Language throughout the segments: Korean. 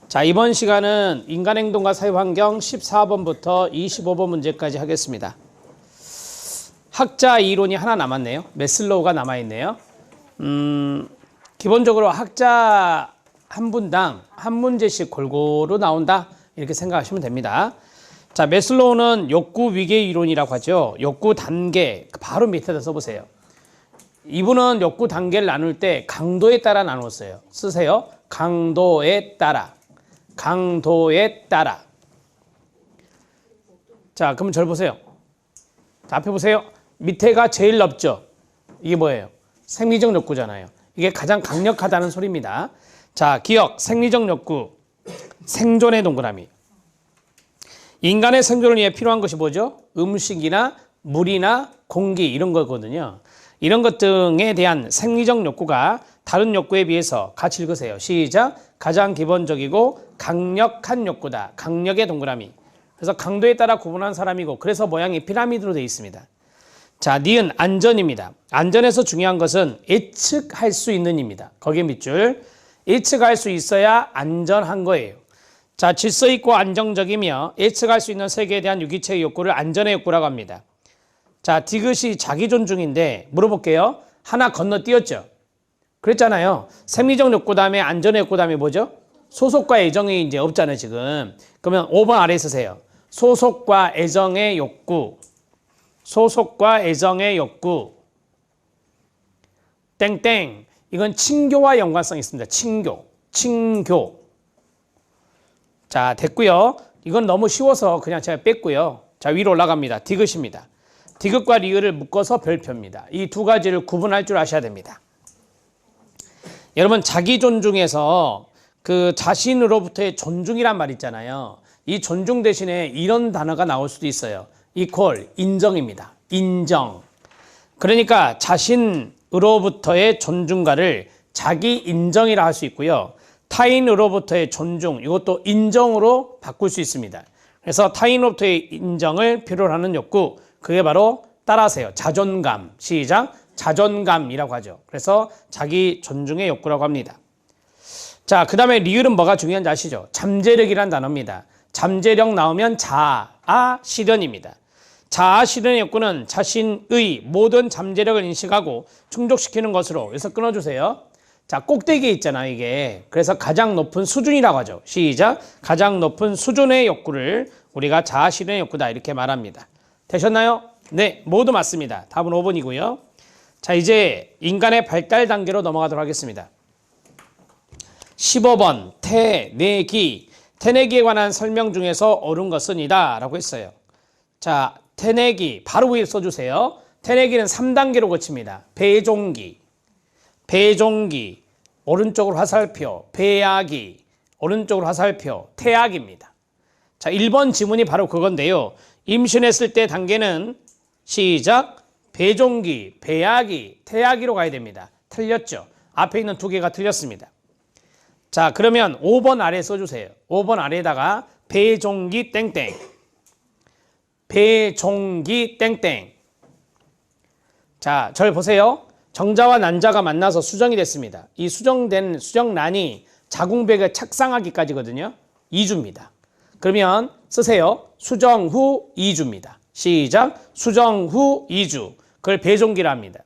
자, 이번 시간은 인간행동과 사회환경 14번부터 25번 문제까지 하겠습니다. 학자 이론이 하나 남았네요. 매슬로우가 남아있네요. 기본적으로 학자 한 분당 한 문제씩 골고루 나온다, 이렇게 생각하시면 됩니다. 자, 매슬로우는 욕구 위계 이론이라고 하죠. 욕구 단계, 바로 밑에다 써보세요. 이분은 욕구 단계를 나눌 때 강도에 따라 나눴어요. 쓰세요. 강도에 따라. 강도에 따라. 자, 그럼 절 보세요. 자, 앞에 보세요. 밑에가 제일 넓죠. 이게 뭐예요? 생리적 욕구잖아요. 이게 가장 강력하다는 소리입니다. 자, 기억, 생리적 욕구, 생존의 동그라미. 인간의 생존을 위해 필요한 것이 뭐죠? 음식이나 물이나 공기, 이런 거거든요. 이런 것 등에 대한 생리적 욕구가 다른 욕구에 비해서 같이 읽으세요. 시작. 가장 기본적이고 강력한 욕구다. 강력의 동그라미. 그래서 강도에 따라 구분한 사람이고, 그래서 모양이 피라미드로 되어 있습니다. 자, 니은 안전입니다. 안전에서 중요한 것은 예측할 수 있는 입니다. 거기에 밑줄. 예측할 수 있어야 안전한 거예요. 자, 질서 있고 안정적이며 예측할 수 있는 세계에 대한 유기체의 욕구를 안전의 욕구라고 합니다. 자, 디귿이 자기 존중인데 물어볼게요. 하나 건너뛰었죠? 그랬잖아요. 생리적 욕구 다음에 안전의 욕구 다음에 뭐죠? 소속과 애정이 이제 없잖아요, 지금. 그러면 5번 아래에 쓰세요. 소속과 애정의 욕구. 소속과 애정의 욕구. 땡땡. 이건 친교와 연관성이 있습니다. 친교. 친교. 자, 됐고요. 이건 너무 쉬워서 그냥 제가 뺐고요. 자, 위로 올라갑니다. 디귿입니다. 디귿과 리을을 묶어서 별표입니다. 이 두 가지를 구분할 줄 아셔야 됩니다. 여러분, 자기 존중에서 그 자신으로부터의 존중이란 말 있잖아요. 이 존중 대신에 이런 단어가 나올 수도 있어요. equal, 인정입니다. 인정. 그러니까 자신으로부터의 존중과를 자기 인정이라 할 수 있고요. 타인으로부터의 존중, 이것도 인정으로 바꿀 수 있습니다. 그래서 타인으로부터의 인정을 필요로 하는 욕구, 그게 바로 따라하세요. 자존감. 시작. 자존감이라고 하죠. 그래서 자기 존중의 욕구라고 합니다. 자, 그 다음에 리을은 뭐가 중요한지 아시죠? 잠재력이란 단어입니다. 잠재력 나오면 자아 실현입니다. 자아 실현의 욕구는 자신의 모든 잠재력을 인식하고 충족시키는 것으로, 그래서 끊어주세요. 자, 꼭대기에 있잖아요, 이게. 그래서 가장 높은 수준이라고 하죠. 시작. 가장 높은 수준의 욕구를 우리가 자아 실현의 욕구다, 이렇게 말합니다. 되셨나요? 네, 모두 맞습니다. 답은 5번이고요. 자, 이제 인간의 발달 단계로 넘어가도록 하겠습니다. 15번 태내기. 태내기에 관한 설명 중에서 옳은 것은 이다 라고 했어요. 자, 태내기 바로 위에 써주세요. 태내기는 3단계로 거칩니다. 배종기, 배종기, 오른쪽으로 화살표, 배야기, 오른쪽으로 화살표, 태야기입니다. 자, 1번 지문이 바로 그건데요. 임신했을 때 단계는 시작. 배종기, 배야기, 태야기로 가야 됩니다. 틀렸죠? 앞에 있는 두 개가 틀렸습니다. 자, 그러면 5번 아래 써주세요. 5번 아래에다가 배종기 땡땡. 배종기 땡땡. 자, 절 보세요. 정자와 난자가 만나서 수정이 됐습니다. 이 수정된 수정란이 자궁벽에 착상하기까지거든요. 2주입니다. 그러면 쓰세요. 수정 후 2주입니다. 시작. 수정 후 2주. 그걸 배종기라 합니다.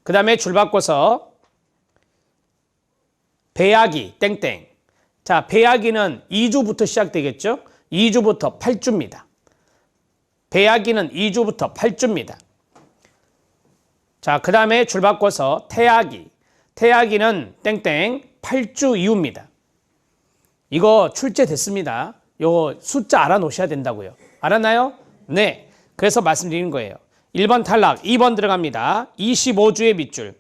그 다음에 줄 바꿔서 배야기 땡땡. 자, 배야기는 2주부터 시작되겠죠. 2주부터 8주입니다. 배야기는 2주부터 8주입니다. 자, 그 다음에 줄 바꿔서 태야기. 태야기는 땡땡 8주 이후입니다. 이거 출제됐습니다. 이거 숫자 알아놓으셔야 된다고요. 알았나요? 네. 그래서 말씀드리는 거예요. 1번 탈락, 2번 들어갑니다. 25주의 밑줄.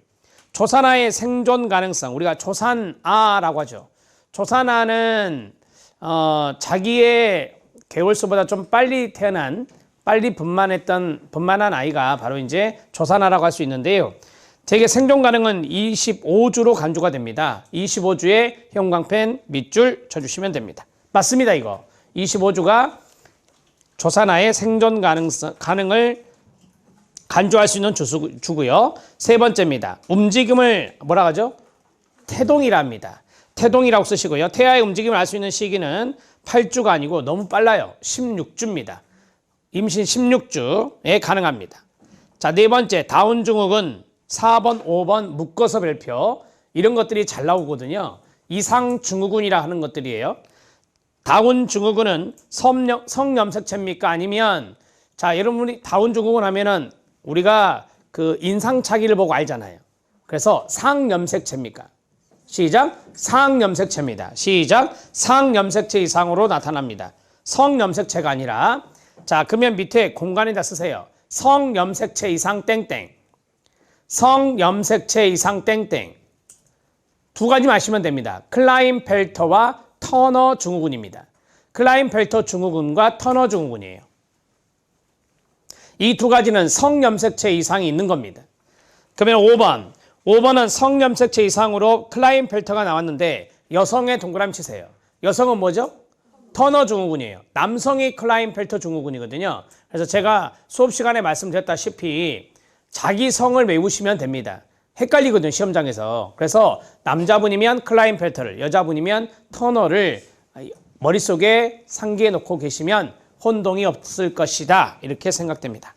조산아의 생존 가능성. 우리가 조산아라고 하죠. 조산아는 자기의 개월수보다 좀 빨리 태어난, 빨리 분만한 아이가 바로 이제 조산아라고 할 수 있는데요. 제게 생존 가능은 25주로 간주가 됩니다. 25주에 형광펜 밑줄 쳐주시면 됩니다. 맞습니다, 이거. 25주가 조산아의 생존 가능을 간주할 수 있는 주고요. 세 번째입니다. 움직임을 뭐라 하죠? 태동이라 합니다. 태동이라고 쓰시고요. 태아의 움직임을 알 수 있는 시기는 8주가 아니고 너무 빨라요. 16주입니다. 임신 16주에 가능합니다. 자, 네 번째, 다운 증후군 4번, 5번 묶어서 별표. 이런 것들이 잘 나오거든요. 이상 증후군이라 하는 것들이에요. 다운 증후군은 성염색체입니까? 아니면, 자, 여러분이 다운 증후군 하면은 우리가 그 인상착의를 보고 알잖아요. 그래서 상염색체입니까? 시작. 상염색체입니다. 시작. 상염색체 이상으로 나타납니다. 성염색체가 아니라. 자, 그러면 밑에 공간에다 쓰세요. 성염색체 이상 땡땡. 성염색체 이상 땡땡. 두 가지 마시면 됩니다. 클라인펠터와 터너 증후군입니다. 클라인펠터 증후군과 터너 증후군이에요. 이 두 가지는 성염색체 이상이 있는 겁니다. 그러면 5번. 5번은 성염색체 이상으로 클라인펠터가 나왔는데 여성의 동그라미 치세요. 여성은 뭐죠? 터너 증후군이에요. 남성이 클라인펠터 증후군이거든요. 그래서 제가 수업 시간에 말씀드렸다시피 자기 성을 외우시면 됩니다. 헷갈리거든요, 시험장에서. 그래서 남자분이면 클라인펠터를, 여자분이면 터너를 머릿속에 상기해 놓고 계시면 혼동이 없을 것이다. 이렇게 생각됩니다.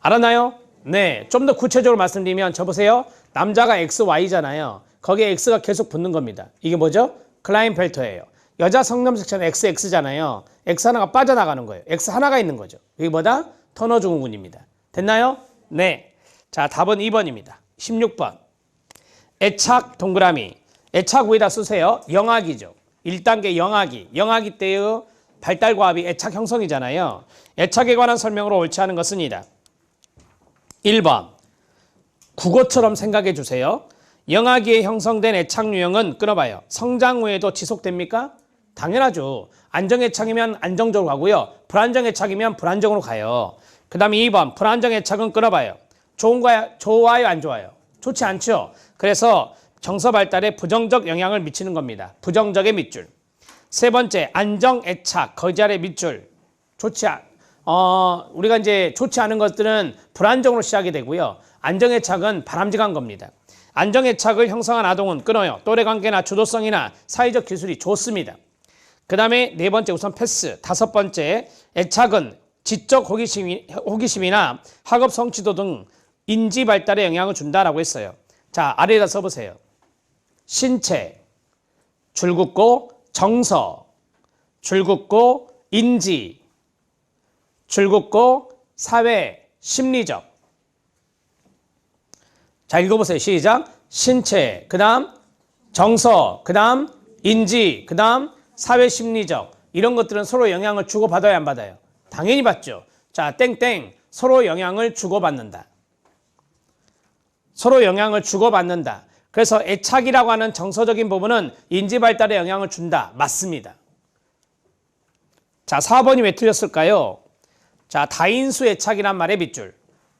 알았나요? 네. 좀 더 구체적으로 말씀드리면 저 보세요. 남자가 XY잖아요. 거기에 X가 계속 붙는 겁니다. 이게 뭐죠? 클라인펠터예요. 여자 성염색체는 XX잖아요. X 하나가 빠져나가는 거예요. X 하나가 있는 거죠. 이게 뭐다? 터너 증후군입니다. 됐나요? 네. 자, 답은 2번입니다. 16번. 애착 동그라미. 애착 위에다 쓰세요. 영아기죠. 1단계 영아기. 영아기 때의 발달과합이 애착 형성이잖아요. 애착에 관한 설명으로 옳지 않은 것은이다. 1번. 국어처럼 생각해 주세요. 영아기에 형성된 애착 유형은 끊어봐요. 성장 후에도 지속됩니까? 당연하죠. 안정애착이면 안정적으로 가고요. 불안정애착이면 불안정으로 가요. 그 다음에 2번. 불안정애착은 끊어봐요. 좋아요, 안 좋아요? 좋지 않죠. 그래서 정서 발달에 부정적 영향을 미치는 겁니다. 부정적의 밑줄. 세 번째, 안정애착, 거지 아래 밑줄. 우리가 이제 좋지 않은 것들은 불안정으로 시작이 되고요. 안정애착은 바람직한 겁니다. 안정애착을 형성한 아동은 끊어요. 또래관계나 주도성이나 사회적 기술이 좋습니다. 그 다음에 네 번째 우선 패스. 다섯 번째, 애착은 지적 호기심이나 학업 성취도 등 인지 발달에 영향을 준다라고 했어요. 자, 아래에다 써보세요. 신체, 줄긋고 정서, 줄긋고 인지, 줄긋고 사회, 심리적. 자, 읽어보세요. 시작. 신체, 그 다음 정서, 그 다음 인지, 그 다음 사회, 심리적. 이런 것들은 서로 영향을 주고받아야 안 받아요? 당연히 받죠. 자, 땡땡. 서로 영향을 주고받는다. 서로 영향을 주고받는다. 그래서 애착이라고 하는 정서적인 부분은 인지 발달에 영향을 준다. 맞습니다. 자, 4번이 왜 틀렸을까요? 자, 다인수 애착이란 말의 밑줄.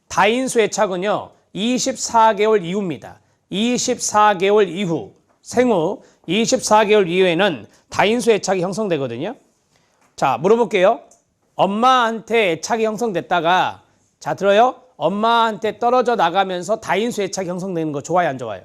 다인수 애착은요, 24개월 이후입니다. 24개월 이후, 생후 24개월 이후에는 다인수 애착이 형성되거든요. 자, 물어볼게요. 엄마한테 애착이 형성됐다가, 자, 들어요? 엄마한테 떨어져 나가면서 다인수 애착이 형성되는 거 좋아요, 안 좋아요?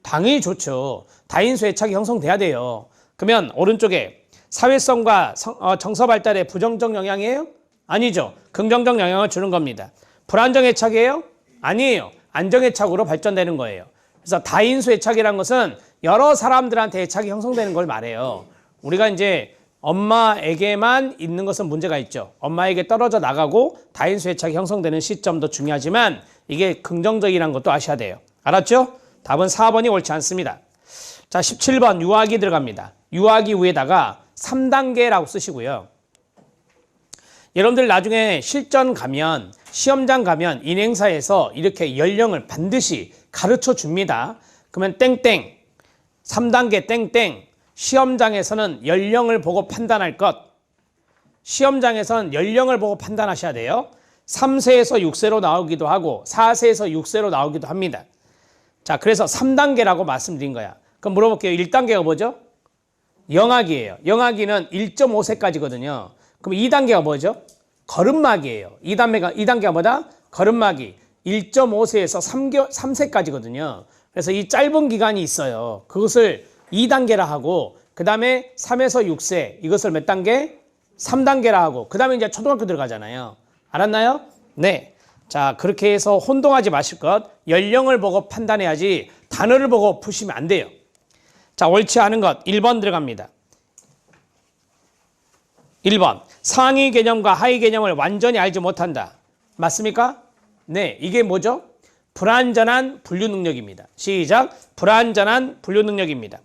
당연히 좋죠. 다인수 애착이 형성돼야 돼요. 그러면 오른쪽에 사회성과 정서 발달에 부정적 영향이에요? 아니죠. 긍정적 영향을 주는 겁니다. 불안정 애착이에요? 아니에요. 안정 애착으로 발전되는 거예요. 그래서 다인수 애착이라는 것은 여러 사람들한테 애착이 형성되는 걸 말해요. 우리가 이제 엄마에게만 있는 것은 문제가 있죠. 엄마에게 떨어져 나가고 다인수 애착이 형성되는 시점도 중요하지만 이게 긍정적이라는 것도 아셔야 돼요. 알았죠? 답은 4번이 옳지 않습니다. 자, 17번 유아기 들어갑니다. 유아기 위에다가 3단계라고 쓰시고요. 여러분들 나중에 실전 가면, 시험장 가면 인행사에서 이렇게 연령을 반드시 가르쳐 줍니다. 그러면 땡땡, 3단계 땡땡, 시험장에서는 연령을 보고 판단할 것. 시험장에서는 연령을 보고 판단하셔야 돼요. 3세에서 6세로 나오기도 하고 4세에서 6세로 나오기도 합니다. 자, 그래서 3단계라고 말씀드린 거야. 그럼 물어볼게요. 1단계가 뭐죠? 영아기예요. 영아기는 1.5세까지거든요. 그럼 2단계가 뭐죠? 걸음마기예요. 2단계가 뭐다? 걸음마기. 1.5세에서 3세까지거든요. 그래서 이 짧은 기간이 있어요. 그것을 2단계라 하고 그 다음에 3에서 6세 이것을 몇 단계? 3단계라 하고 그 다음에 이제 초등학교 들어가잖아요. 알았나요? 네. 자, 그렇게 해서 혼동하지 마실 것. 연령을 보고 판단해야지 단어를 보고 푸시면 안 돼요. 자, 옳지 않은 것 1번 들어갑니다. 1번. 상위 개념과 하위 개념을 완전히 알지 못한다. 맞습니까? 네. 이게 뭐죠? 불완전한 분류 능력입니다. 시작. 불완전한 분류 능력입니다.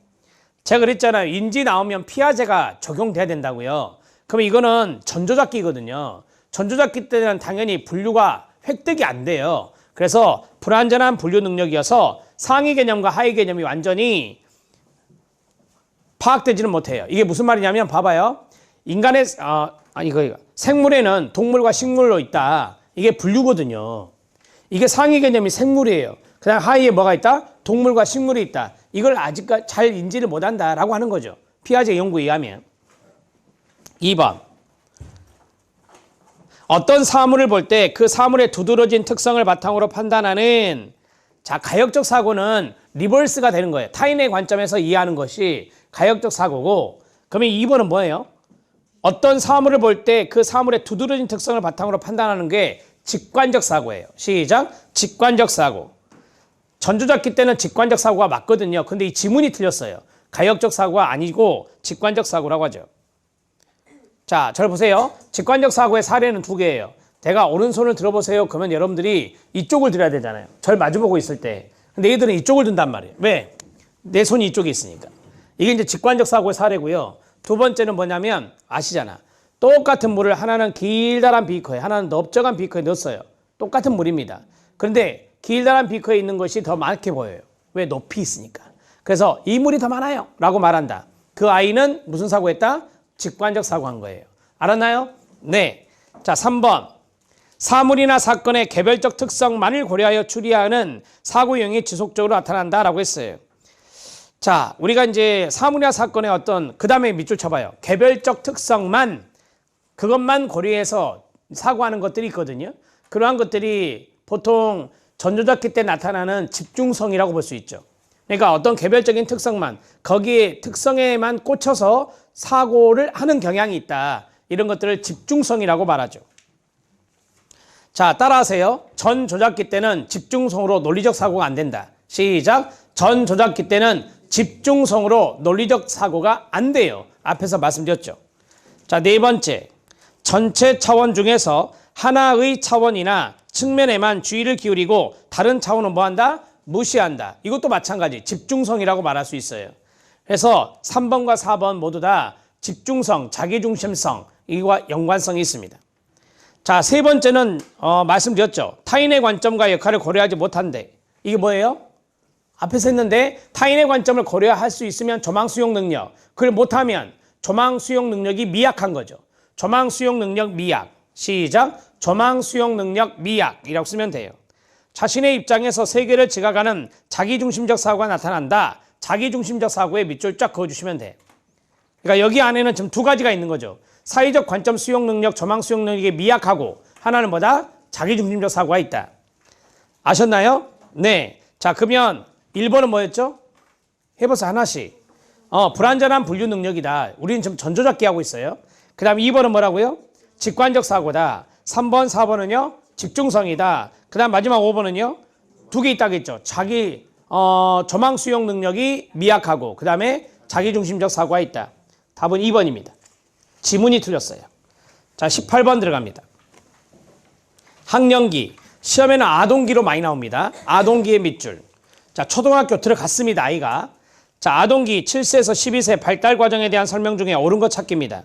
제가 그랬잖아요. 인지 나오면 피아제가 적용돼야 된다고요. 그럼 이거는 전조잡기거든요. 전조잡기 때는 당연히 분류가 획득이 안 돼요. 그래서 불완전한 분류 능력이어서 상위 개념과 하위 개념이 완전히 파악되지는 못해요. 이게 무슨 말이냐면 봐봐요. 인간의 생물에는 동물과 식물로 있다. 이게 분류거든요. 이게 상위 개념이 생물이에요. 그다음 하위에 뭐가 있다? 동물과 식물이 있다. 이걸 아직까지 잘 인지를 못한다라고 하는 거죠. 피아제 연구에 의하면. 2번. 어떤 사물을 볼 때 그 사물의 두드러진 특성을 바탕으로 판단하는 자, 가역적 사고는 리버스가 되는 거예요. 타인의 관점에서 이해하는 것이 가역적 사고고 그러면 2번은 뭐예요? 어떤 사물을 볼 때 그 사물의 두드러진 특성을 바탕으로 판단하는 게 직관적 사고예요. 시작. 직관적 사고. 전조잡기 때는 직관적 사고가 맞거든요. 근데 이 지문이 틀렸어요. 가역적 사고가 아니고 직관적 사고라고 하죠. 자, 저를 보세요. 직관적 사고의 사례는 2개예요. 내가 오른손을 들어보세요. 그러면 여러분들이 이쪽을 들어야 되잖아요. 절 마주보고 있을 때. 근데 얘들은 이쪽을 든단 말이에요. 왜? 내 손이 이쪽에 있으니까. 이게 이제 직관적 사고의 사례고요. 2번째는 뭐냐면 아시잖아. 똑같은 물을 하나는 길다란 비커에 하나는 넓적한 비커에 넣었어요. 똑같은 물입니다. 그런데 길다란 비커에 있는 것이 더 많게 보여요. 왜? 높이 있으니까. 그래서 이 물이 더 많아요 라고 말한다. 그 아이는 무슨 사고했다? 직관적 사고한 거예요. 알았나요? 네. 자, 3번. 사물이나 사건의 개별적 특성만을 고려하여 추리하는 사고 유형이 지속적으로 나타난다라고 했어요. 자, 우리가 이제 사물이나 사건의 어떤 그 다음에 밑줄 쳐봐요. 개별적 특성만 그것만 고려해서 사고하는 것들이 있거든요. 그러한 것들이 보통 전조잡기 때 나타나는 집중성이라고 볼 수 있죠. 그러니까 어떤 개별적인 특성만 거기에 특성에만 꽂혀서 사고를 하는 경향이 있다. 이런 것들을 집중성이라고 말하죠. 자, 따라하세요. 전조잡기 때는 집중성으로 논리적 사고가 안 된다. 시작. 전조잡기 때는 집중성으로 논리적 사고가 안 돼요. 앞에서 말씀드렸죠. 자, 4번째. 전체 차원 중에서 하나의 차원이나 측면에만 주의를 기울이고 다른 차원은 뭐한다? 무시한다. 이것도 마찬가지 집중성이라고 말할 수 있어요. 그래서 3번과 4번 모두 다 집중성, 자기중심성 이와 연관성이 있습니다. 자, 3번째는 말씀드렸죠. 타인의 관점과 역할을 고려하지 못한대. 이게 뭐예요? 앞에서 했는데 타인의 관점을 고려할 수 있으면 조망 수용 능력, 그걸 못하면 조망 수용 능력이 미약한 거죠. 조망 수용 능력 미약. 시작. 조망 수용 능력 미약이라고 쓰면 돼요. 자신의 입장에서 세계를 지각하는 자기중심적 사고가 나타난다. 자기중심적 사고에 밑줄 쫙 그어주시면 돼. 그러니까 여기 안에는 지금 2가지가 있는 거죠. 사회적 관점 수용 능력, 조망 수용 능력이 미약하고 하나는 뭐다? 자기중심적 사고가 있다. 아셨나요? 네. 자, 그러면 1번은 뭐였죠? 해보세요. 하나씩. 불완전한 분류 능력이다. 우리는 지금 전조잡기 하고 있어요. 그 다음 2번은 뭐라고요? 직관적 사고다. 3번, 4번은요? 집중성이다. 그 다음 마지막 5번은요? 2개 있다겠죠. 자기 조망 수용 능력이 미약하고 그 다음에 자기중심적 사고가 있다. 답은 2번입니다. 지문이 틀렸어요. 자, 18번 들어갑니다. 학령기. 시험에는 아동기로 많이 나옵니다. 아동기의 밑줄. 자, 초등학교 들어갔습니다. 아이가. 자, 아동기 7세에서 12세 발달 과정에 대한 설명 중에 옳은 거 찾기입니다.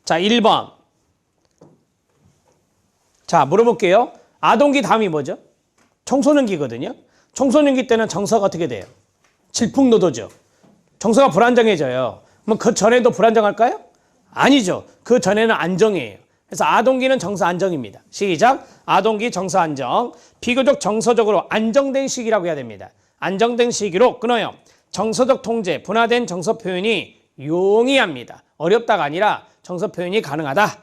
자, 1번. 자, 물어볼게요. 아동기 다음이 뭐죠? 청소년기거든요. 청소년기 때는 정서가 어떻게 돼요? 질풍노도죠. 정서가 불안정해져요. 그럼 그 전에도 불안정할까요? 아니죠. 그 전에는 안정이에요. 그래서 아동기는 정서 안정입니다. 시작. 아동기 정서 안정. 비교적 정서적으로 안정된 시기라고 해야 됩니다. 안정된 시기로 끊어요. 정서적 통제, 분화된 정서 표현이 용이합니다. 어렵다가 아니라 정서 표현이 가능하다.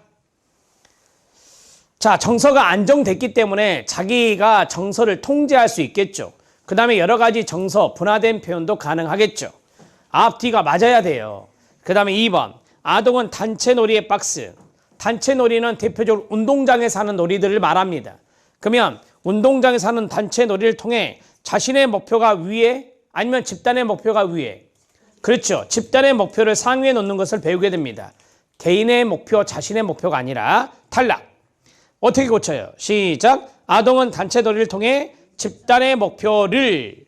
자, 정서가 안정됐기 때문에 자기가 정서를 통제할 수 있겠죠. 그 다음에 여러 가지 정서, 분화된 표현도 가능하겠죠. 앞뒤가 맞아야 돼요. 그 다음에 2번. 아동은 단체 놀이의 박스. 단체 놀이는 대표적으로 운동장에서 하는 놀이들을 말합니다. 그러면 운동장에서 하는 단체 놀이를 통해 자신의 목표가 위에 아니면 집단의 목표가 위에. 그렇죠. 집단의 목표를 상위에 놓는 것을 배우게 됩니다. 개인의 목표, 자신의 목표가 아니라 탈락. 어떻게 고쳐요? 시작. 아동은 단체 놀이를 통해 집단의 목표를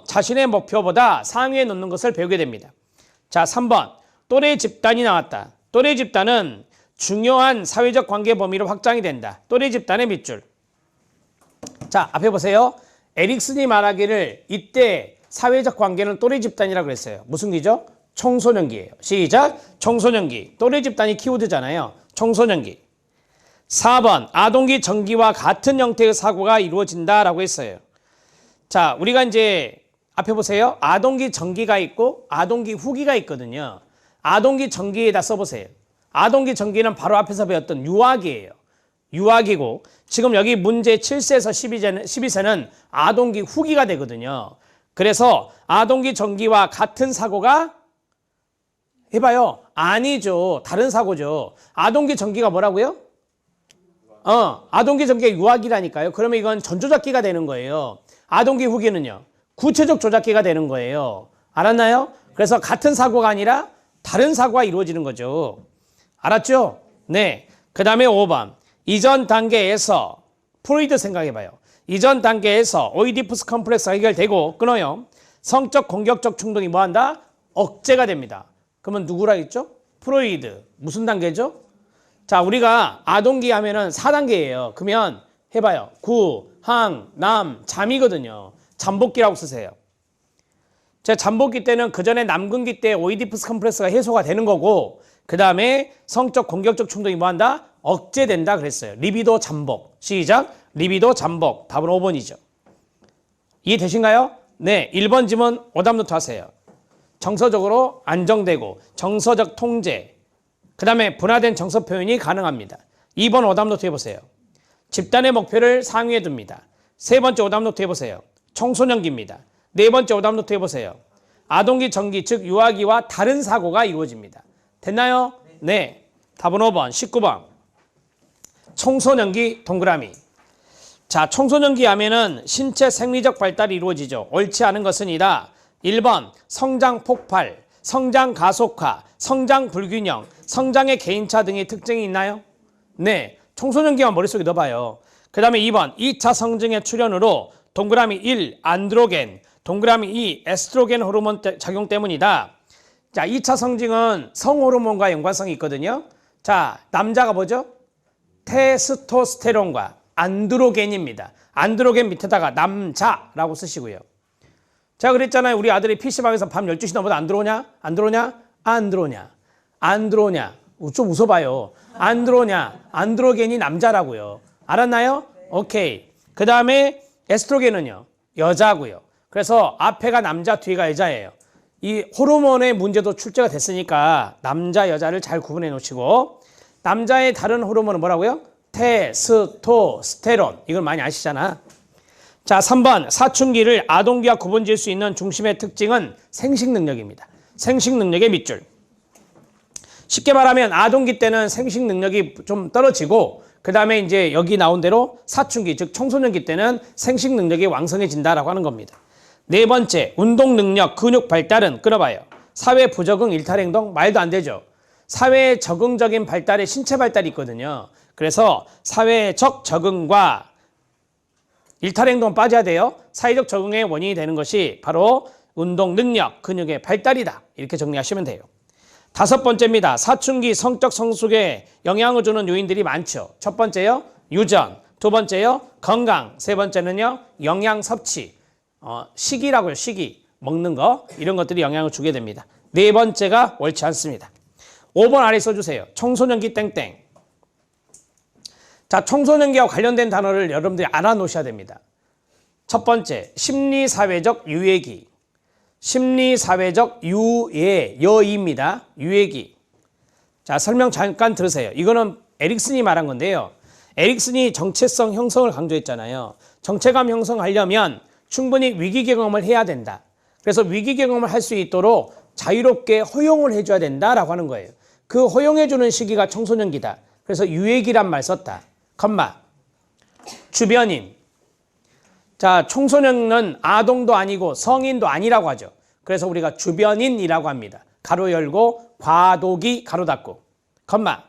자신의 목표보다 상위에 놓는 것을 배우게 됩니다. 자, 3번. 또래 집단이 나왔다. 또래 집단은 중요한 사회적 관계 범위로 확장이 된다. 또래 집단의 밑줄. 자, 앞에 보세요. 에릭슨이 말하기를 이때 사회적 관계는 또래 집단이라고 그랬어요. 무슨 기죠? 청소년기예요. 시작. 청소년기. 또래 집단이 키워드잖아요. 청소년기. 4번. 아동기 전기와 같은 형태의 사고가 이루어진다라고 했어요. 자, 우리가 이제 앞에 보세요. 아동기 전기가 있고 아동기 후기가 있거든요. 아동기 전기에다 써보세요. 아동기 전기는 바로 앞에서 배웠던 유아기예요. 유아기고 지금 여기 문제 7세에서 12세는 아동기 후기가 되거든요. 그래서 아동기 전기와 같은 사고가 해봐요. 아니죠. 다른 사고죠. 아동기 전기가 뭐라고요? 아동기 전기가 유아기라니까요. 그러면 이건 전조작기가 되는 거예요. 아동기 후기는요. 구체적 조작기가 되는 거예요. 알았나요? 그래서 같은 사고가 아니라 다른 사고가 이루어지는 거죠. 알았죠? 네. 그 다음에 5번. 이전 단계에서 프로이드 생각해봐요. 이전 단계에서 오이디푸스 컴플렉스가 해결되고 끊어요. 성적 공격적 충동이 뭐한다? 억제가 됩니다. 그러면 누구라 했죠? 프로이드. 무슨 단계죠? 자, 우리가 아동기 하면은 4단계예요. 그러면 해봐요. 구, 항, 남, 잠이거든요. 잠복기라고 쓰세요. 자, 잠복기 때는 그 전에 남근기 때 오이디푸스 컴플렉스가 해소가 되는 거고 그 다음에 성적 공격적 충동이 뭐한다? 억제된다 그랬어요. 리비도 잠복. 시작. 리비도 잠복. 답은 5번이죠. 이해되신가요? 네. 1번 지문 오답노트 하세요. 정서적으로 안정되고 정서적 통제. 그 다음에 분화된 정서 표현이 가능합니다. 2번 오답노트 해보세요. 집단의 목표를 상위에 둡니다. 세 번째 오답노트 해보세요. 청소년기입니다. 네 번째 오답노트 해보세요. 아동기 전기 즉 유아기와 다른 사고가 이루어집니다. 됐나요? 네. 답은 5번 19번. 청소년기 동그라미. 자, 청소년기 하면은 신체 생리적 발달이 이루어지죠. 옳지 않은 것은 이다. 1번 성장 폭발, 성장 가속화, 성장 불균형, 성장의 개인차 등의 특징이 있나요? 네. 청소년기만 머릿속에 넣어봐요. 그 다음에 2번 2차 성징의 출현으로 동그라미 1 안드로겐, 동그라미 2 에스트로겐 호르몬 작용 때문이다. 자, 2차 성징은 성호르몬과 연관성이 있거든요. 자, 남자가 뭐죠? 테스토스테론과 안드로겐입니다. 안드로겐 밑에다가 남자라고 쓰시고요. 제가 그랬잖아요. 우리 아들이 PC방에서 밤 12시 넘어도 안 들어오냐? 안 들어오냐? 안 들어오냐? 안 들어오냐? 좀 웃어봐요. 안 들어오냐? 안드로겐이 남자라고요. 알았나요? 오케이. 그 다음에 에스트로겐은요? 여자고요. 그래서 앞에가 남자, 뒤가 여자예요. 이 호르몬의 문제도 출제가 됐으니까 남자, 여자를 잘 구분해 놓으시고 남자의 다른 호르몬은 뭐라고요? 테스토스테론. 이걸 많이 아시잖아. 자, 3번 사춘기를 아동기와 구분지을 수 있는 중심의 특징은 생식 능력입니다. 생식 능력의 밑줄. 쉽게 말하면 아동기 때는 생식 능력이 좀 떨어지고 그 다음에 이제 여기 나온 대로 사춘기 즉 청소년기 때는 생식 능력이 왕성해진다라고 하는 겁니다. 네 번째 운동 능력 근육 발달은 끊어봐요. 사회 부적응 일탈 행동 말도 안 되죠. 사회에 적응적인 발달에 신체 발달이 있거든요. 그래서 사회적 적응과 일탈 행동 빠져야 돼요. 사회적 적응의 원인이 되는 것이 바로 운동 능력 근육의 발달이다. 이렇게 정리하시면 돼요. 다섯 번째입니다. 사춘기 성적 성숙에 영향을 주는 요인들이 많죠. 첫 번째요, 유전. 두 번째요, 건강. 세 번째는요, 영양 섭취. 식이라고요, 식이. 먹는 거. 이런 것들이 영향을 주게 됩니다. 네 번째가 옳지 않습니다. 5번 아래 써주세요. 청소년기 땡땡. 자, 청소년기와 관련된 단어를 여러분들이 알아놓으셔야 됩니다. 첫 번째, 심리사회적 유예기. 심리사회적 여의입니다. 유예기. 자, 설명 잠깐 들으세요. 이거는 에릭슨이 말한 건데요. 에릭슨이 정체성 형성을 강조했잖아요. 정체감 형성하려면 충분히 위기 경험을 해야 된다. 그래서 위기 경험을 할 수 있도록 자유롭게 허용을 해줘야 된다라고 하는 거예요. 그 허용해주는 시기가 청소년기다. 그래서 유예기란 말 썼다. 컴마. 주변인. 자, 청소년은 아동도 아니고 성인도 아니라고 하죠. 그래서 우리가 주변인이라고 합니다. 가로 열고 과도기 가로 닫고. 컴마.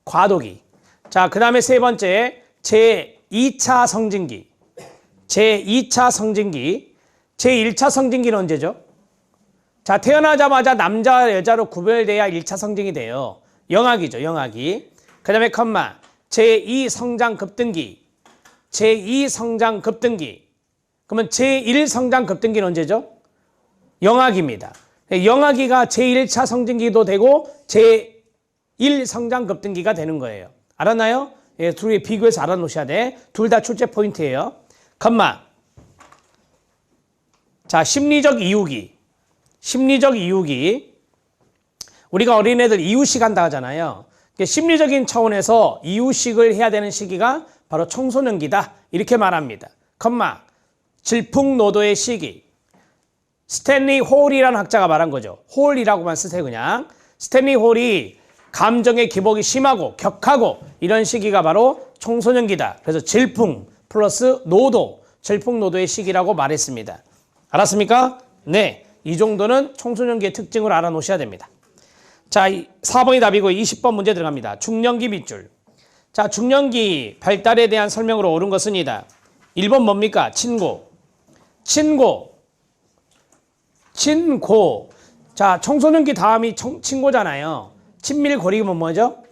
과도기. 자, 그 다음에 세 번째 제2차 성징기. 제2차 성징기. 제1차 성징기는 언제죠? 자, 태어나자마자 남자 여자로 구별돼야 1차 성징이 돼요. 영아기죠. 영아기. 그 다음에 컴마. 제2 성장 급등기. 제2 성장 급등기. 그러면 제1 성장 급등기는 언제죠? 영아기입니다. 영아기가 제1차 성징기도 되고 제1 성장 급등기가 되는 거예요. 알았나요? 예, 둘이 비교해서 알아놓으셔야 돼. 둘 다 출제 포인트예요. 컴마. 자, 심리적 이유기. 심리적 이유기. 우리가 어린애들 이유식 한다 하잖아요. 심리적인 차원에서 이유식을 해야 되는 시기가 바로 청소년기다. 이렇게 말합니다. 컴마. 질풍노도의 시기. 스탠리 홀이라는 학자가 말한 거죠. 홀이라고만 쓰세요, 그냥. 스탠리 홀이 감정의 기복이 심하고 격하고 이런 시기가 바로 청소년기다. 그래서 질풍 플러스 노도, 질풍노도의 시기라고 말했습니다. 알았습니까? 네. 이 정도는 청소년기의 특징을 알아놓으셔야 됩니다. 자, 4번이 답이고 20번 문제 들어갑니다. 중년기 밑줄. 자, 중년기 발달에 대한 설명으로 옳은 것은이다. 1번 뭡니까? 친고. 친고. 친고. 자, 청소년기 다음이 친고잖아요. 친밀거리면 뭐죠?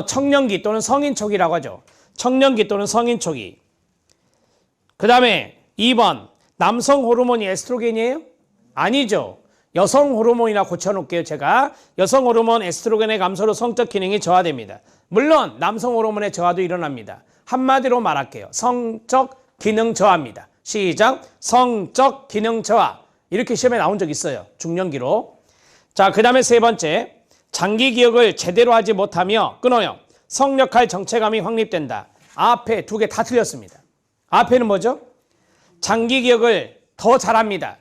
청년기 또는 성인 초기라고 하죠. 청년기 또는 성인 초기. 그 다음에 2번. 남성 호르몬이 에스트로겐이에요? 아니죠. 여성 호르몬이나 고쳐놓을게요. 제가 여성 호르몬 에스트로겐의 감소로 성적 기능이 저하됩니다. 물론 남성 호르몬의 저하도 일어납니다. 한마디로 말할게요. 성적 기능 저하입니다. 시작. 성적 기능 저하. 이렇게 시험에 나온 적 있어요. 중년기로. 자, 그 다음에 세 번째. 장기 기억을 제대로 하지 못하며 끊어요. 성역할 정체감이 확립된다. 앞에 두 개 다 틀렸습니다. 앞에는 뭐죠? 장기 기억을 더 잘합니다.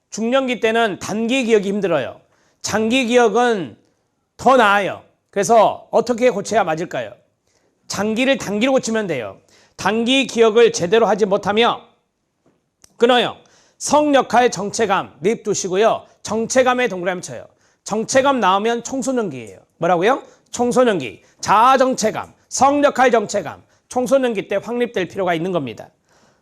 중년기 때는 단기 기억이 힘들어요. 장기 기억은 더 나아요. 그래서 어떻게 고쳐야 맞을까요? 장기를 단기로 고치면 돼요. 단기 기억을 제대로 하지 못하며 끊어요. 성역할 정체감 냅두시고요. 정체감에 동그라미 쳐요. 정체감 나오면 청소년기예요. 뭐라고요? 청소년기. 자아정체감, 성역할 정체감. 청소년기 때 확립될 필요가 있는 겁니다.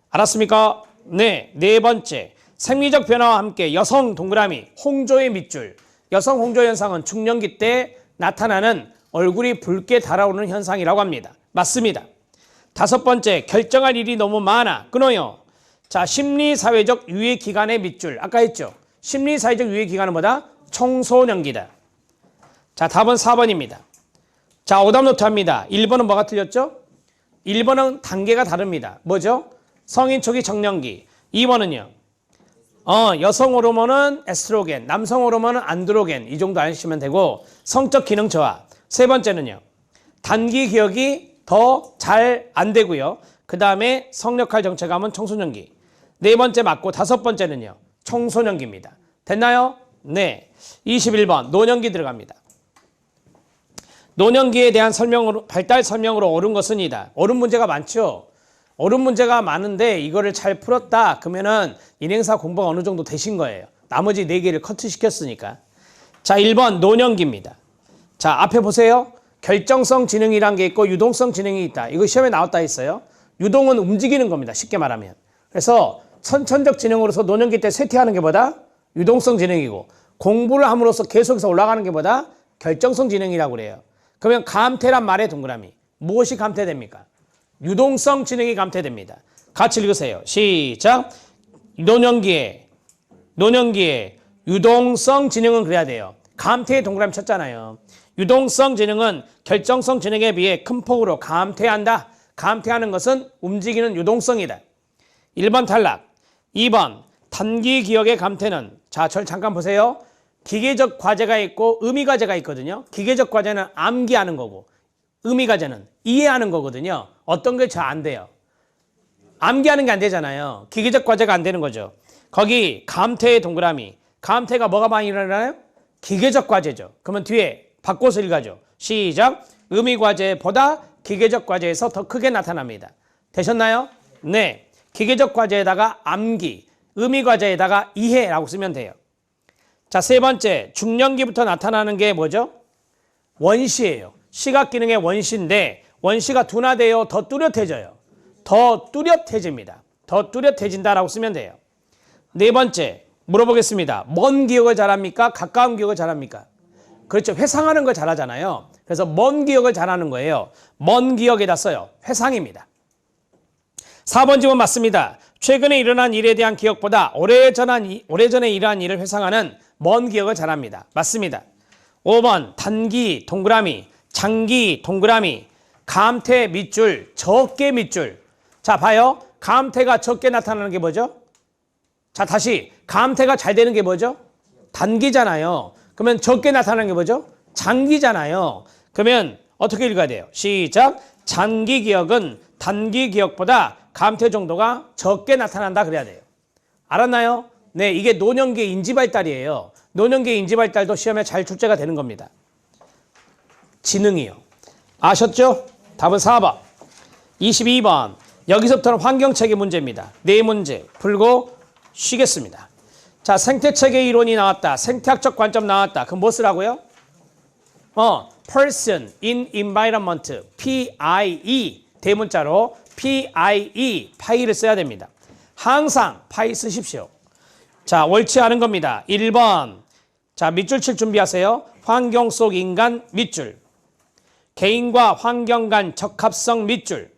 알았습니까? 네. 네 번째. 생리적 변화와 함께 여성 동그라미, 홍조의 밑줄. 여성 홍조 현상은 중년기 때 나타나는 얼굴이 붉게 달아오르는 현상이라고 합니다. 맞습니다. 다섯 번째. 결정할 일이 너무 많아. 끊어요. 자, 심리사회적 유예 기간의 밑줄. 아까 했죠. 심리사회적 유예 기간은 뭐다? 청소년기다. 자, 답은 4번입니다. 자, 오답 노트 합니다. 1번은 뭐가 틀렸죠? 1번은 단계가 다릅니다. 뭐죠? 성인 초기 청년기. 2번은요. 여성 호르몬은 에스트로겐, 남성 호르몬은 안드로겐. 이 정도 아시면 되고 성적 기능 저하. 세 번째는요. 단기 기억이 더 잘 안 되고요. 그 다음에 성역할 정체감은 청소년기. 네 번째 맞고 다섯 번째는요. 청소년기입니다. 됐나요? 네. 21번 노년기 들어갑니다. 노년기에 대한 설명으로 발달 설명으로 옳은 것은이다. 옳은 문제가 많죠. 옳은 문제가 많은데 이거를 잘 풀었다 그러면은 인행사 공부가 어느 정도 되신 거예요. 나머지 4개를 커트시켰으니까. 자, 1번 노년기입니다. 자, 앞에 보세요. 결정성 지능이란 게 있고 유동성 지능이 있다. 이거 시험에 나왔다 했어요. 유동은 움직이는 겁니다. 쉽게 말하면. 그래서 선천적 지능으로서 노년기 때 쇠퇴하는 게 뭐다? 유동성 지능이고 공부를 함으로써 계속해서 올라가는 게 뭐다? 결정성 지능이라고 그래요. 그러면 감퇴란 말에 동그라미. 무엇이 감퇴됩니까? 유동성 지능이 감퇴됩니다. 같이 읽으세요. 시작. 노년기에 유동성 지능은 그래야 돼요. 감퇴에 동그라미 쳤잖아요. 유동성 지능은 결정성 지능에 비해 큰 폭으로 감퇴한다. 감퇴하는 것은 움직이는 유동성이다. 1번 탈락. 2번 단기 기억의 감퇴는 자, 절 잠깐 보세요. 기계적 과제가 있고 의미 과제가 있거든요. 기계적 과제는 암기하는 거고 의미 과제는 이해하는 거거든요. 어떤 게 잘 안 돼요? 암기하는 게 안 되잖아요. 기계적 과제가 안 되는 거죠. 거기 감태의 동그라미. 감태가 뭐가 많이 일어나요? 기계적 과제죠. 그러면 뒤에 바꿔서 읽어줘. 시작. 의미과제보다 기계적 과제에서 더 크게 나타납니다. 되셨나요? 네. 기계적 과제에다가 암기, 의미과제에다가 이해라고 쓰면 돼요. 자, 세 번째. 중년기부터 나타나는 게 뭐죠? 원시예요. 시각기능의 원시인데 원시가 둔화되어 더 뚜렷해져요. 더 뚜렷해집니다. 더 뚜렷해진다라고 쓰면 돼요. 네 번째. 물어보겠습니다. 먼 기억을 잘합니까? 가까운 기억을 잘합니까? 그렇죠. 회상하는 걸 잘하잖아요. 그래서 먼 기억을 잘하는 거예요. 먼 기억에다 써요. 회상입니다. 4번 지문 맞습니다. 최근에 일어난 일에 대한 기억보다 오래전에 일어난 일을 회상하는 먼 기억을 잘합니다. 맞습니다. 5번 단기 동그라미, 장기 동그라미, 감태 밑줄, 적게 밑줄. 자, 봐요. 감태가 적게 나타나는 게 뭐죠? 자, 다시 감태가 잘 되는 게 뭐죠? 단기잖아요. 그러면 적게 나타나는 게 뭐죠? 장기잖아요. 그러면 어떻게 읽어야 돼요? 시작. 장기 기억은 단기 기억보다 감태 정도가 적게 나타난다 그래야 돼요. 알았나요? 네, 이게 노년기 인지발달이에요. 노년기 인지발달도 시험에 잘 출제가 되는 겁니다. 지능이요. 아셨죠? 답은 4번. 22번. 여기서부터는 환경체계 문제입니다. 네 문제 풀고 쉬겠습니다. 자, 생태체계 이론이 나왔다. 생태학적 관점 나왔다. 그럼 뭐 쓰라고요? Person in Environment, PIE, 대문자로 PIE, 파이를 써야 됩니다. 항상 파이 쓰십시오. 자, 옳지 않은 겁니다. 1번. 자, 밑줄 칠 준비하세요. 환경 속 인간 밑줄. 개인과 환경 간 적합성 밑줄.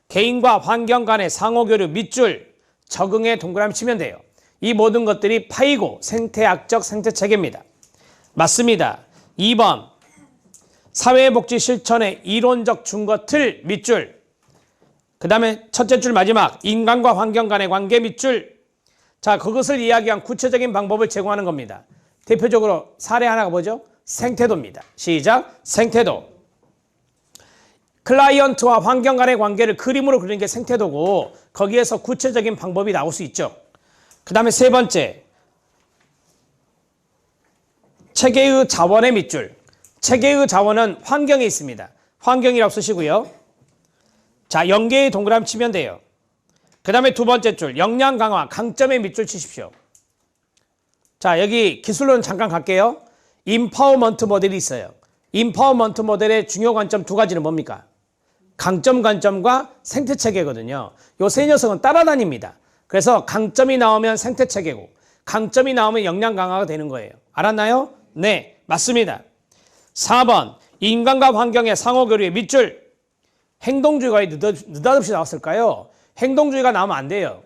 개인과 환경 간의 상호교류 밑줄. 적응에 동그라미 치면 돼요. 이 모든 것들이 파이고 생태학적 생태체계입니다. 맞습니다. 2번. 사회복지 실천의 이론적 준거 틀 밑줄. 그 다음에 첫째 줄 마지막 인간과 환경 간의 관계 밑줄. 자, 그것을 이야기한 구체적인 방법을 제공하는 겁니다. 대표적으로 사례 하나가 뭐죠? 생태도입니다. 시작. 생태도. 클라이언트와 환경 간의 관계를 그림으로 그리는 게 생태도고 거기에서 구체적인 방법이 나올 수 있죠. 그 다음에 세 번째. 체계의 자원의 밑줄. 체계의 자원은 환경에 있습니다. 환경이라고 쓰시고요. 자, 연계의 동그라미 치면 돼요. 그 다음에 두 번째 줄. 역량 강화, 강점의 밑줄 치십시오. 자, 여기 기술로는 잠깐 갈게요. 임파워먼트 모델이 있어요. 임파워먼트 모델의 중요 관점 두 가지는 뭡니까? 강점 관점과 생태체계거든요. 요 세 녀석은 따라다닙니다. 그래서 강점이 나오면 생태체계고 강점이 나오면 역량 강화가 되는 거예요. 알았나요? 네, 맞습니다. 4번. 인간과 환경의 상호교류의 밑줄. 행동주의가 왜 느닷없이 나왔을까요? 행동주의가 나오면 안 돼요.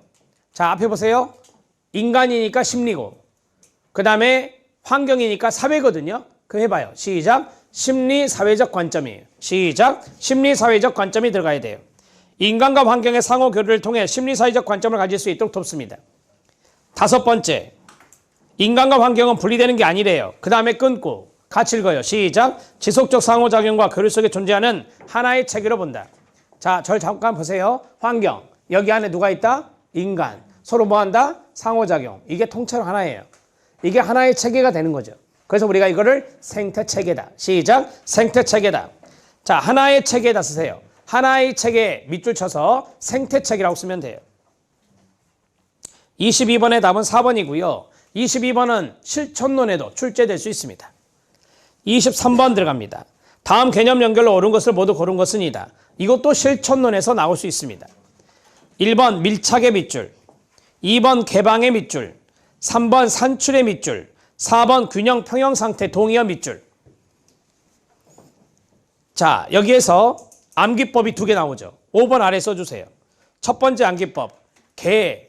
자, 앞에 보세요. 인간이니까 심리고 그 다음에 환경이니까 사회거든요. 그럼 해봐요. 시작. 심리사회적 관점이에요. 시작. 심리사회적 관점이 들어가야 돼요. 인간과 환경의 상호교류를 통해 심리사회적 관점을 가질 수 있도록 돕습니다. 다섯 번째. 인간과 환경은 분리되는 게 아니래요. 그 다음에 끊고 같이 읽어요. 시작. 지속적 상호작용과 교류 속에 존재하는 하나의 체계로 본다. 자, 절 잠깐 보세요. 환경. 여기 안에 누가 있다? 인간. 서로 뭐 한다? 상호작용. 이게 통째로 하나예요. 이게 하나의 체계가 되는 거죠. 그래서 우리가 이거를 생태체계다. 시작. 생태체계다. 자, 하나의 체계에다 쓰세요. 하나의 체계에 밑줄 쳐서 생태체계라고 쓰면 돼요. 22번의 답은 4번이고요. 22번은 실천론에도 출제될 수 있습니다. 23번 들어갑니다. 다음 개념 연결로 옳은 것을 모두 고른 것은이다. 이것도 실천론에서 나올 수 있습니다. 1번 밀착의 밑줄, 2번 개방의 밑줄, 3번 산출의 밑줄, 4번 균형 평형 상태 동의어 밑줄. 자, 여기에서 암기법이 두 개 나오죠. 5번 아래 써주세요. 첫 번째 암기법. 개,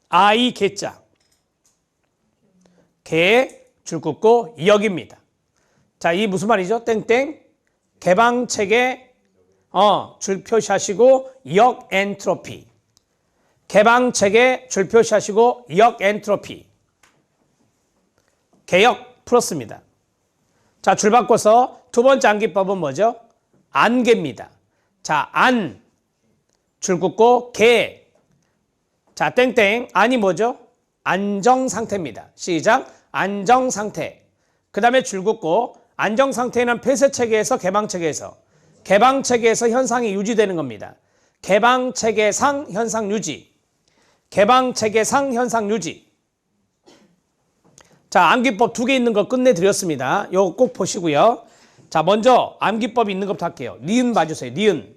아이 개자. 개, 줄 긋고 역입니다. 자, 이 무슨 말이죠? 땡땡. 개방체계, 줄 표시하시고 역 엔트로피. 개방체계, 줄 표시하시고 역 엔트로피. 개역 풀었습니다. 자, 줄 바꿔서 두 번째 암기법은 뭐죠? 안개입니다. 자, 안, 줄 긋고 개. 자, 땡땡. 안이 뭐죠? 안정상태입니다. 시작. 안정상태. 그 다음에 줄 긋고 안정상태는 폐쇄체계에서 개방체계에서 개방체계에서 현상이 유지되는 겁니다. 개방체계상 현상 유지. 개방체계상 현상 유지. 자, 암기법 2개 있는 거 끝내드렸습니다. 요거 꼭 보시고요. 자, 먼저 암기법 있는 것부터 할게요. 니은 봐주세요. 니은.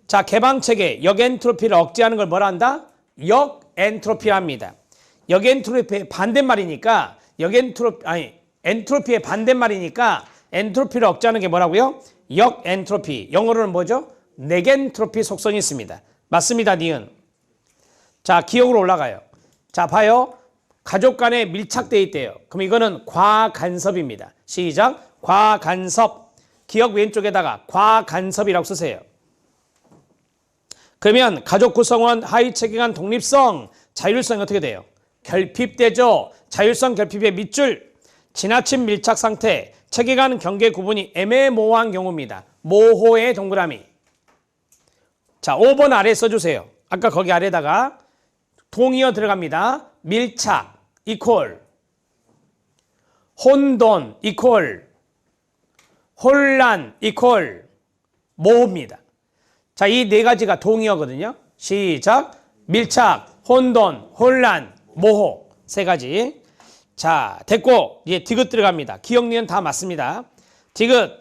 자, 개방체계 역엔트로피를 억제하는 걸 뭐라 한다? 역엔트로피라 합니다. 역엔트로피의 반대말이니까 엔트로피의 반대말이니까 엔트로피를 억제하는 게 뭐라고요? 역엔트로피. 영어로는 뭐죠? 네겐트로피 속성이 있습니다. 맞습니다. 니은. 자, 기억으로 올라가요. 자, 봐요. 가족 간에 밀착되어 있대요. 그럼 이거는 과간섭입니다. 시작. 과간섭. 기억 왼쪽에다가 과간섭이라고 쓰세요. 그러면 가족 구성원 하위체계 간 독립성, 자율성이 어떻게 돼요? 결핍되죠. 자율성 결핍의 밑줄. 지나친 밀착 상태, 체계 간 경계 구분이 애매모호한 경우입니다. 모호의 동그라미. 자, 5번 아래 써주세요. 아까 거기 아래다가 동의어 들어갑니다. 밀착 이퀄, 혼돈 이퀄, 혼란 이퀄, 모호입니다. 자, 이 네 가지가 동의어거든요. 시작. 밀착, 혼돈, 혼란, 모호. 세 가지. 자, 됐고 이제 디귿 들어갑니다. 기억 니은 다 맞습니다. 디귿.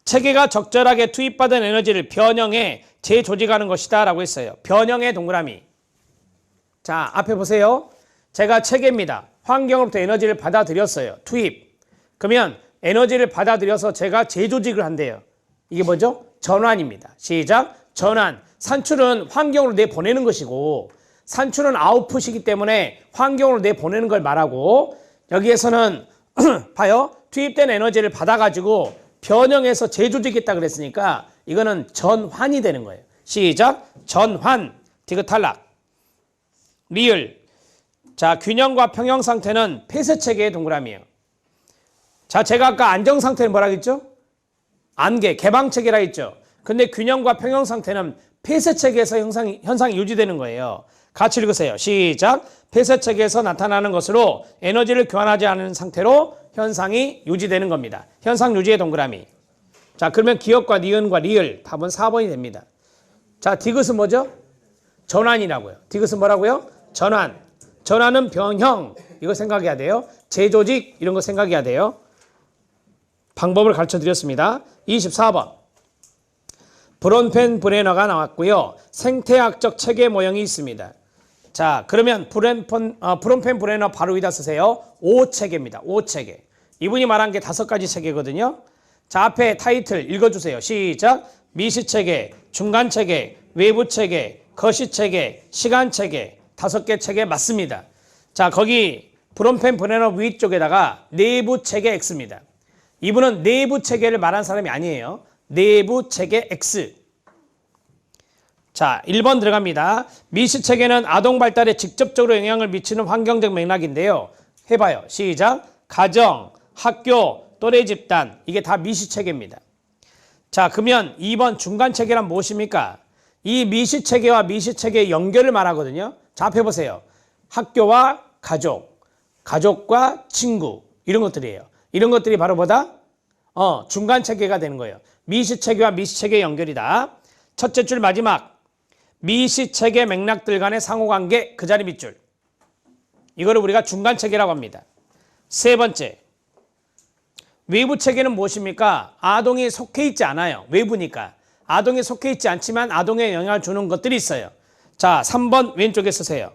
체계가 적절하게 투입받은 에너지를 변형해 재조직하는 것이다 라고 했어요. 변형의 동그라미. 자, 앞에 보세요. 제가 체계입니다. 환경으로부터 에너지를 받아들였어요. 투입. 그러면 에너지를 받아들여서 제가 재조직을 한대요. 이게 뭐죠? 전환입니다. 시작. 전환. 산출은 환경으로 내보내는 것이고 산출은 아웃풋이기 때문에 환경으로 내보내는 걸 말하고 여기에서는 봐요. 투입된 에너지를 받아가지고 변형해서 재조직했다 그랬으니까 이거는 전환이 되는 거예요. 시작. 전환. 디귿 탈락. 리을. 자, 균형과 평형 상태는 폐쇄체계의 동그라미예요. 자, 제가 아까 안정 상태는 뭐라 했죠? 안개, 개방체계라 했죠. 근데 균형과 평형 상태는 폐쇄체계에서 현상이 유지되는 거예요. 같이 읽으세요. 시작. 폐쇄체계에서 나타나는 것으로 에너지를 교환하지 않은 상태로 현상이 유지되는 겁니다. 현상 유지의 동그라미. 자, 그러면 기억과 니은과 리을 답은 4번이 됩니다. 자, 디귿은 뭐죠? 전환이라고요. 디귿은 뭐라고요? 전환. 전환은 변형. 이거 생각해야 돼요. 재조직 이런 거 생각해야 돼요. 방법을 가르쳐 드렸습니다. 24번. 브론펜 브레너가 나왔고요. 생태학적 체계 모형이 있습니다. 자, 그러면 브론펜 브레너 바로 위에다 쓰세요. 5체계입니다. 5체계. 이분이 말한 게 5가지 체계거든요. 자, 앞에 타이틀 읽어주세요. 시작. 미시체계, 중간체계, 외부체계, 거시체계, 시간체계 5개 체계 맞습니다. 자, 거기 브론펜 브레너 위쪽에다가 내부체계 X입니다. 이분은 내부체계를 말한 사람이 아니에요. 내부체계 X. 자, 1번 들어갑니다. 미시체계는 아동 발달에 직접적으로 영향을 미치는 환경적 맥락인데요. 해봐요. 시작. 가정, 학교, 또래 집단 이게 다 미시체계입니다. 자, 그러면 2번 중간체계란 무엇입니까? 이 미시체계와 미시체계의 연결을 말하거든요. 자, 앞에 보세요. 학교와 가족, 가족과 친구 이런 것들이에요. 이런 것들이 바로 뭐다? 중간체계가 되는 거예요. 미시체계와 미시체계의 연결이다. 첫째 줄 마지막. 미시체계 맥락들 간의 상호관계 그 자리 밑줄. 이거를 우리가 중간체계라고 합니다. 세 번째. 외부체계는 무엇입니까? 아동이 속해 있지 않아요. 외부니까. 아동이 속해 있지 않지만 아동에 영향을 주는 것들이 있어요. 자, 3번 왼쪽에 쓰세요.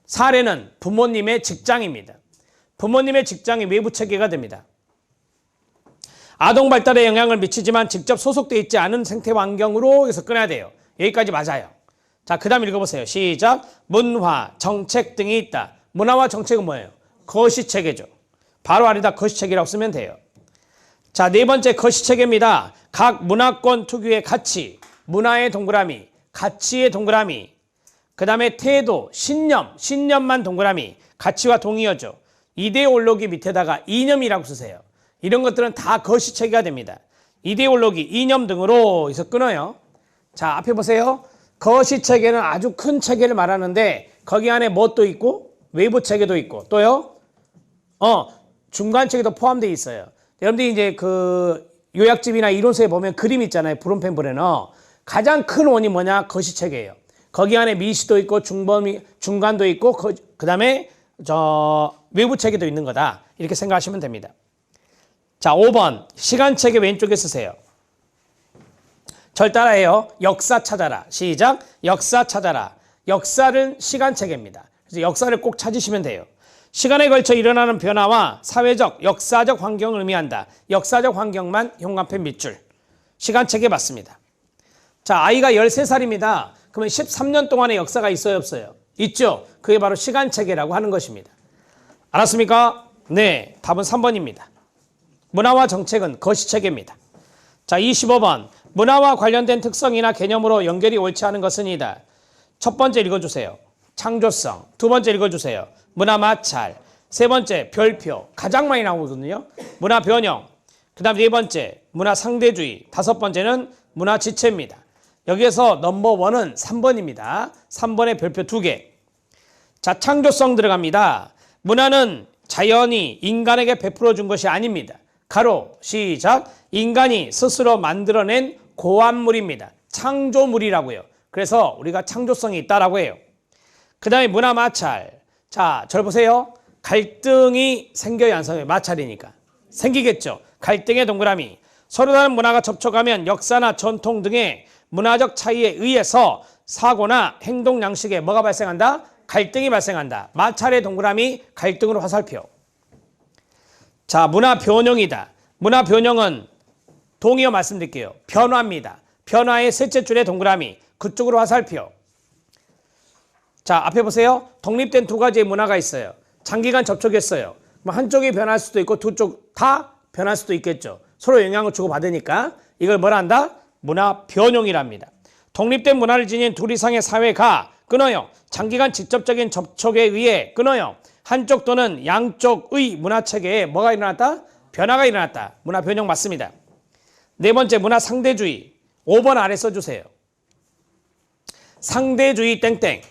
사례는 부모님의 직장입니다. 부모님의 직장이 외부체계가 됩니다. 아동 발달에 영향을 미치지만 직접 소속되어 있지 않은 생태 환경으로 해서 끊어야 돼요. 여기까지 맞아요. 자, 그 다음 읽어보세요. 시작. 문화, 정책 등이 있다. 문화와 정책은 뭐예요? 거시체계죠. 바로 아래다 거시체계라고 쓰면 돼요. 자, 네 번째 거시체계입니다. 각 문화권 특유의 가치, 문화의 동그라미, 가치의 동그라미. 그 다음에 태도, 신념만 동그라미, 가치와 동의어죠. 이데올로기 밑에다가 이념이라고 쓰세요. 이런 것들은 다 거시체계가 됩니다. 이데올로기, 이념 등으로 해서 끊어요. 자, 앞에 보세요. 거시체계는 아주 큰 체계를 말하는데 거기 안에 뭣도 있고 외부 체계도 있고 또요. 중간 체계도 포함되어 있어요. 여러분들이 이제 그 요약집이나 이론서에 보면 그림 있잖아요. 브론펜브레너. 가장 큰 원이 뭐냐? 거시체계예요. 거기 안에 미시도 있고 중간도 있고 그다음에 외부 체계도 있는 거다. 이렇게 생각하시면 됩니다. 자, 5번 시간체계 왼쪽에 쓰세요. 절 따라해요. 역사 찾아라. 시작. 역사 찾아라. 역사는 시간체계입니다. 그래서 역사를 꼭 찾으시면 돼요. 시간에 걸쳐 일어나는 변화와 사회적, 역사적 환경을 의미한다. 역사적 환경만 현관펜 밑줄. 시간체계 맞습니다. 자, 아이가 13살입니다. 그러면 13년 동안의 역사가 있어요, 없어요? 있죠. 그게 바로 시간체계라고 하는 것입니다. 알았습니까? 네, 답은 3번입니다. 문화와 정책은 거시체계입니다. 자, 25번. 문화와 관련된 특성이나 개념으로 연결이 옳지 않은 것은 이다. 첫 번째 읽어주세요. 창조성. 두 번째 읽어주세요. 문화 마찰. 세 번째 별표. 가장 많이 나오거든요. 문화 변형. 그 다음 네 번째 문화 상대주의. 다섯 번째는 문화 지체입니다. 여기에서 넘버원은 3번입니다. 3번의 별표 2개. 자, 창조성 들어갑니다. 문화는 자연이 인간에게 베풀어 준 것이 아닙니다. 가로 시작. 인간이 스스로 만들어낸 고안물입니다. 창조물이라고요. 그래서 우리가 창조성이 있다라고 해요. 그 다음에 문화 마찰. 자, 절 보세요. 갈등이 생겨야 안 생겨요? 마찰이니까. 생기겠죠. 갈등의 동그라미. 서로 다른 문화가 접촉하면 역사나 전통 등의 문화적 차이에 의해서 사고나 행동 양식에 뭐가 발생한다? 갈등이 발생한다. 마찰의 동그라미, 갈등으로 화살표. 자, 문화 변형이다. 문화 변형은 동의어 말씀드릴게요. 변화입니다. 변화의 셋째 줄에 동그라미, 그쪽으로 화살표. 자, 앞에 보세요. 독립된 두 가지의 문화가 있어요. 장기간 접촉했어요. 한쪽이 변할 수도 있고 두 쪽 다 변할 수도 있겠죠. 서로 영향을 주고받으니까 이걸 뭐라 한다? 문화 변형이랍니다. 독립된 문화를 지닌 둘 이상의 사회가 끊어요. 장기간 직접적인 접촉에 의해 끊어요. 한쪽 또는 양쪽의 문화체계에 뭐가 일어났다? 변화가 일어났다. 문화 변형 맞습니다. 네 번째 문화 상대주의. 5번 아래 써주세요. 상대주의 땡땡.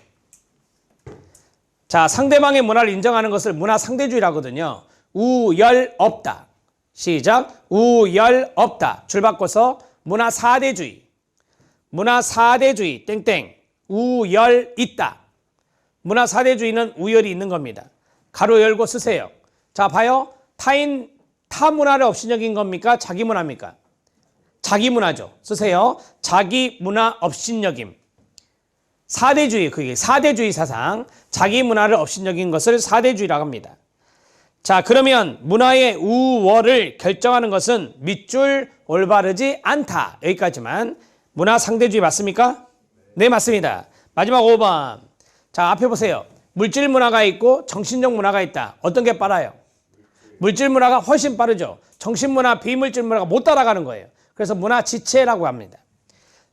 자, 상대방의 문화를 인정하는 것을 문화 상대주의라고 하거든요. 우열 없다. 시작. 우열 없다. 줄 바꿔서 문화 사대주의. 문화 사대주의 땡땡. 우열 있다. 문화 사대주의는 우열이 있는 겁니다. 가로 열고 쓰세요. 자, 봐요. 타 문화를 업신여긴 겁니까? 자기 문화입니까? 자기 문화죠. 쓰세요. 자기 문화 업신여김. 사대주의, 그게 사대주의 사상. 자기 문화를 업신여긴 것을 사대주의라고 합니다. 자, 그러면 문화의 우월을 결정하는 것은 밑줄 올바르지 않다. 여기까지만. 문화 상대주의 맞습니까? 네, 맞습니다. 마지막 5번. 자, 앞에 보세요. 물질 문화가 있고 정신적 문화가 있다. 어떤 게 빨라요? 물질 문화가 훨씬 빠르죠. 정신 문화, 비물질 문화가 못 따라가는 거예요. 그래서 문화 지체라고 합니다.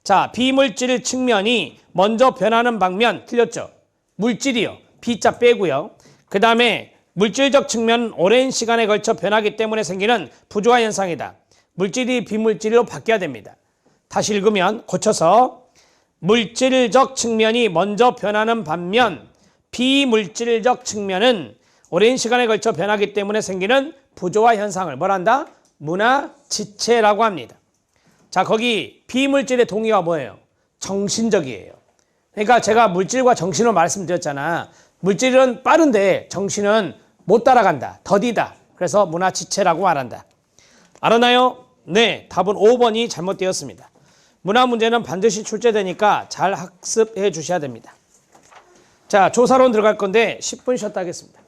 자, 비물질 측면이 먼저 변하는 방면 틀렸죠. 물질이요. B자 빼고요. 그 다음에 물질적 측면은 오랜 시간에 걸쳐 변하기 때문에 생기는 부조화 현상이다. 물질이 비물질로 바뀌어야 됩니다. 다시 읽으면 고쳐서 물질적 측면이 먼저 변하는 반면 비물질적 측면은 오랜 시간에 걸쳐 변하기 때문에 생기는 부조화 현상을 뭐란다? 문화 지체라고 합니다. 자, 거기 비물질의 동의가 뭐예요? 정신적이에요. 그러니까 제가 물질과 정신을 말씀드렸잖아. 물질은 빠른데 정신은 못 따라간다. 더디다. 그래서 문화 지체라고 말한다. 알았나요? 네, 답은 5번이 잘못되었습니다. 문화 문제는 반드시 출제되니까 잘 학습해 주셔야 됩니다. 자, 조사론 들어갈 건데 10분 쉬었다 하겠습니다.